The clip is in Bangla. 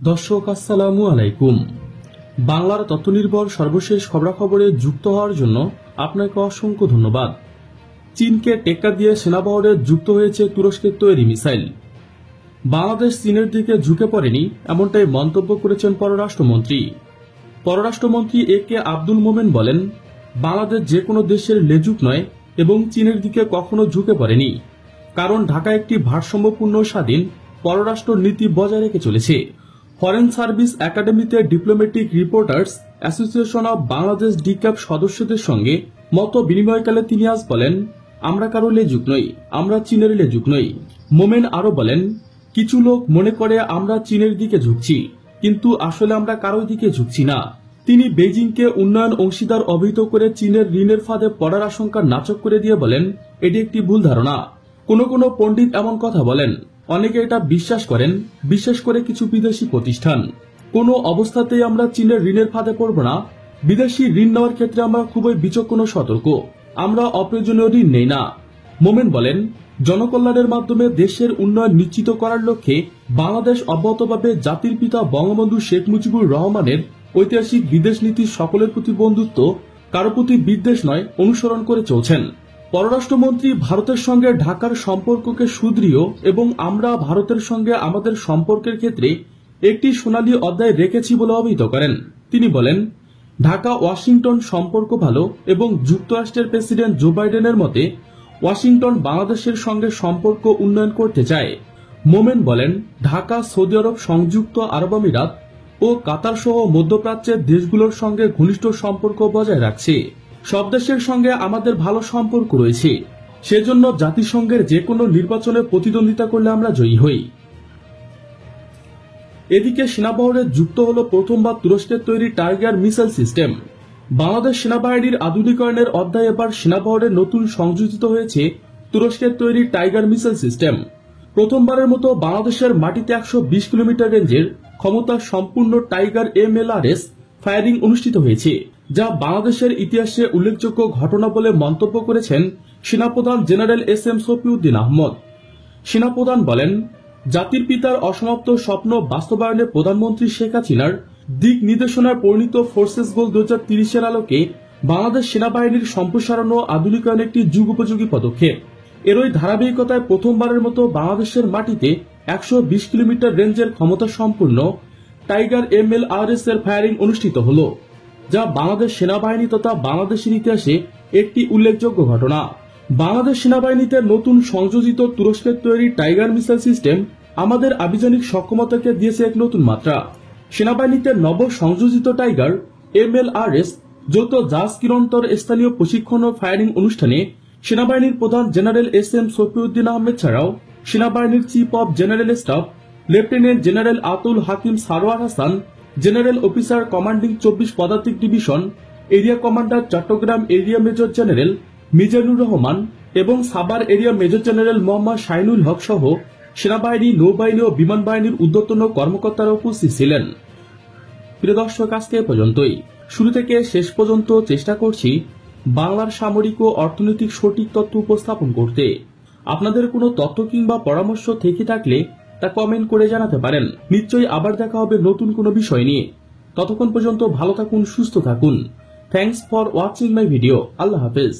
দর্শক আসসালামু আলাইকুম। বাংলার তথ্যনির্ভর সর্বশেষ খবরাখবরে যুক্ত হওয়ার জন্য আপনাকে অসংখ্য ধন্যবাদ। চীনকে টেক্কা দিয়ে সেনাবহরে যুক্ত হয়েছে তুরস্কের তৈরি মিসাইল। বাংলাদেশ চীনের দিকে ঝুঁকে পড়েনি, এমনটাই মন্তব্য করেছেন পররাষ্ট্রমন্ত্রী। পররাষ্ট্রমন্ত্রী এ কে আব্দুল মোমেন বলেন, বাংলাদেশ যে কোনো দেশের লেজুক নয় এবং চীনের দিকে কখনো ঝুঁকে পড়েনি, কারণ ঢাকা একটি ভারসাম্যপূর্ণ স্বাধীন পররাষ্ট্র নীতি বজায় রেখে চলেছে। ফরেন সার্ভিস একাডেমিতে diplomatic reporters association of Bangladesh DCAB সদস্যদের সঙ্গে মত বিনিময়কালে তিনি আজ বলেন, আমরা কারো লেজুক নই, আমরা চীনের লেজুক নই। মোমেন আরো বলেন, কিছু লোক মনে করে আমরা চীনের দিকে ঝুঁকছি, কিন্তু আসলে আমরা কারোর দিকে ঝুঁকছি না। তিনি বেইজিংকে উন্নয়ন অংশীদার অভিহিত করে চীনের ঋণের ফাঁদে পড়ার আশঙ্কা নাচক করে দিয়ে বলেন, এটি একটি ভুল ধারণা। কোনো পণ্ডিত এমন কথা বলেন, অনেকে এটা বিশ্বাস করেন, বিশেষ করে কিছু বিদেশি প্রতিষ্ঠান। কোনো অবস্থাতেই আমরা চীনের ঋণের ফাঁদে পড়ব না। বিদেশি ঋণ নেওয়ার ক্ষেত্রে আমরা খুবই বিচক্ষণ ও সতর্ক। আমরা অপ্রয়োজনীয় ঋণ নেই না। মোমেন বলেন, জনকল্যাণের মাধ্যমে দেশের উন্নয়ন নিশ্চিত করার লক্ষ্যে বাংলাদেশ অব্যাহতভাবে জাতির পিতা বঙ্গবন্ধু শেখ মুজিবুর রহমানের ঐতিহাসিক বিদেশ নীতি সকলের প্রতি বন্ধুত্ব, কারো প্রতি বিদ্বেষ নয়, অনুসরণ করে চলছেন। পররাষ্ট্রমন্ত্রী ভারতের সঙ্গে ঢাকার সম্পর্ককে সুদৃঢ় এবং আমরা ভারতের সঙ্গে আমাদের সম্পর্কের ক্ষেত্রে একটি সোনালী অধ্যায় রেখেছি বলে অভিহিত করেন। তিনি বলেন, ঢাকা ওয়াশিংটন সম্পর্ক ভালো এবং যুক্তরাষ্ট্রের প্রেসিডেন্ট জো বাইডেনের মতে ওয়াশিংটন বাংলাদেশের সঙ্গে সম্পর্ক উন্নয়ন করতে চায়। মোমেন বলেন, ঢাকা সৌদি আরব, সংযুক্ত আরব আমিরাত ও কাতার সহ মধ্যপ্রাচ্যের দেশগুলোর সঙ্গে ঘনিষ্ঠ সম্পর্ক বজায় রাখছে। সব দেশের সঙ্গে আমাদের ভালো সম্পর্ক রয়েছে, সেজন্য জাতিসংঘের যে কোনো নির্বাচনে প্রতিদ্বন্দ্বিতা করলে আমরা জয়ী হই। এদিকে সেনাবহরে যুক্ত হল প্রথমবার তুরস্কের তৈরি টাইগার মিসাইল সিস্টেম। বাংলাদেশ সেনাবাহিনীর আধুনিকায়নের অধ্যায়ে এবার সেনাবহরে নতুন সংযোজিত হয়েছে তুরস্কের তৈরি টাইগার মিসাইল সিস্টেম। প্রথমবারের মতো বাংলাদেশের মাটিতে 120 কিলোমিটার রেঞ্জের ক্ষমতা সম্পূর্ণ টাইগার MLRS ফায়ারিং অনুষ্ঠিত হয়েছে, যা বাংলাদেশের ইতিহাসে উল্লেখযোগ্য ঘটনা বলে মন্তব্য করেছেন সেনাপ্রধান জেনারেল SM শফিউদ্দিন আহমদ। সেনাপ্রধান বলেন, জাতির পিতার অসমাপ্ত স্বপ্ন বাস্তবায়নে প্রধানমন্ত্রী শেখ হাসিনার দিক নির্দেশনায় পরিণত ফোর্সেস গোল 2030-এর আলোকে বাংলাদেশ সেনাবাহিনীর সম্প্রসারণ ও আধুনিকায়ন একটি যুগোপযোগী পদক্ষেপ। এরই ধারাবাহিকতায় প্রথমবারের মতো বাংলাদেশের মাটিতে 120 কিলোমিটার রেঞ্জের ক্ষমতা সম্পূর্ণ টাইগার MLRS এর ফায়ারিং অনুষ্ঠিত হল, যা বাংলাদেশ সেনাবাহিনী তথা বাংলাদেশের ইতিহাসে একটি উল্লেখযোগ্য ঘটনা। বাংলাদেশ সেনাবাহিনীতে নতুন সংযোজিত তুরস্কের তৈরি টাইগার মিসাইল সিস্টেম আমাদের আভিযানিক সক্ষমতাকে দিয়েছে এক নতুন মাত্রা। সেনাবাহিনীতে নব সংযোজিত টাইগার MLRS যৌথ জাহাজ কিরন্তর স্থানীয় প্রশিক্ষণ ও ফায়ারিং অনুষ্ঠানে সেনাবাহিনীর প্রধান জেনারেল SM শফিউদ্দিন আহমেদ ছাড়াও সেনাবাহিনীর chief of general staff lieutenant general Ataul Hakim Sarwar Hasan, general officer commanding 24 পদাতিক ডিভিশন, area commander Chattogram area major general Mizanur Rahman এবং Savar area major general Mohammad Shahinul Haque সহ সেনাবাহিনী, নৌবাহিনী ও বিমান বাহিনীর ঊর্ধ্বতন কর্মকর্তারা উপস্থিত ছিলেন। প্রিয় দর্শক, আজকে এ পর্যন্তই। শুরু থেকে শেষ পর্যন্ত চেষ্টা করছি বাংলার সামরিক ও অর্থনৈতিক সঠিক তথ্য উপস্থাপন করতে। আপনাদের কোনো তথ্য কিংবা পরামর্শ থেকে থাকলে তা কমেন্ট করে জানাতে পারেন। নিশ্চয়ই আবার দেখা হবে নতুন কোনো বিষয় নিয়ে। ততক্ষণ পর্যন্ত ভালো থাকুন, সুস্থ থাকুন। Thanks for watching my video. আল্লাহ হাফেজ।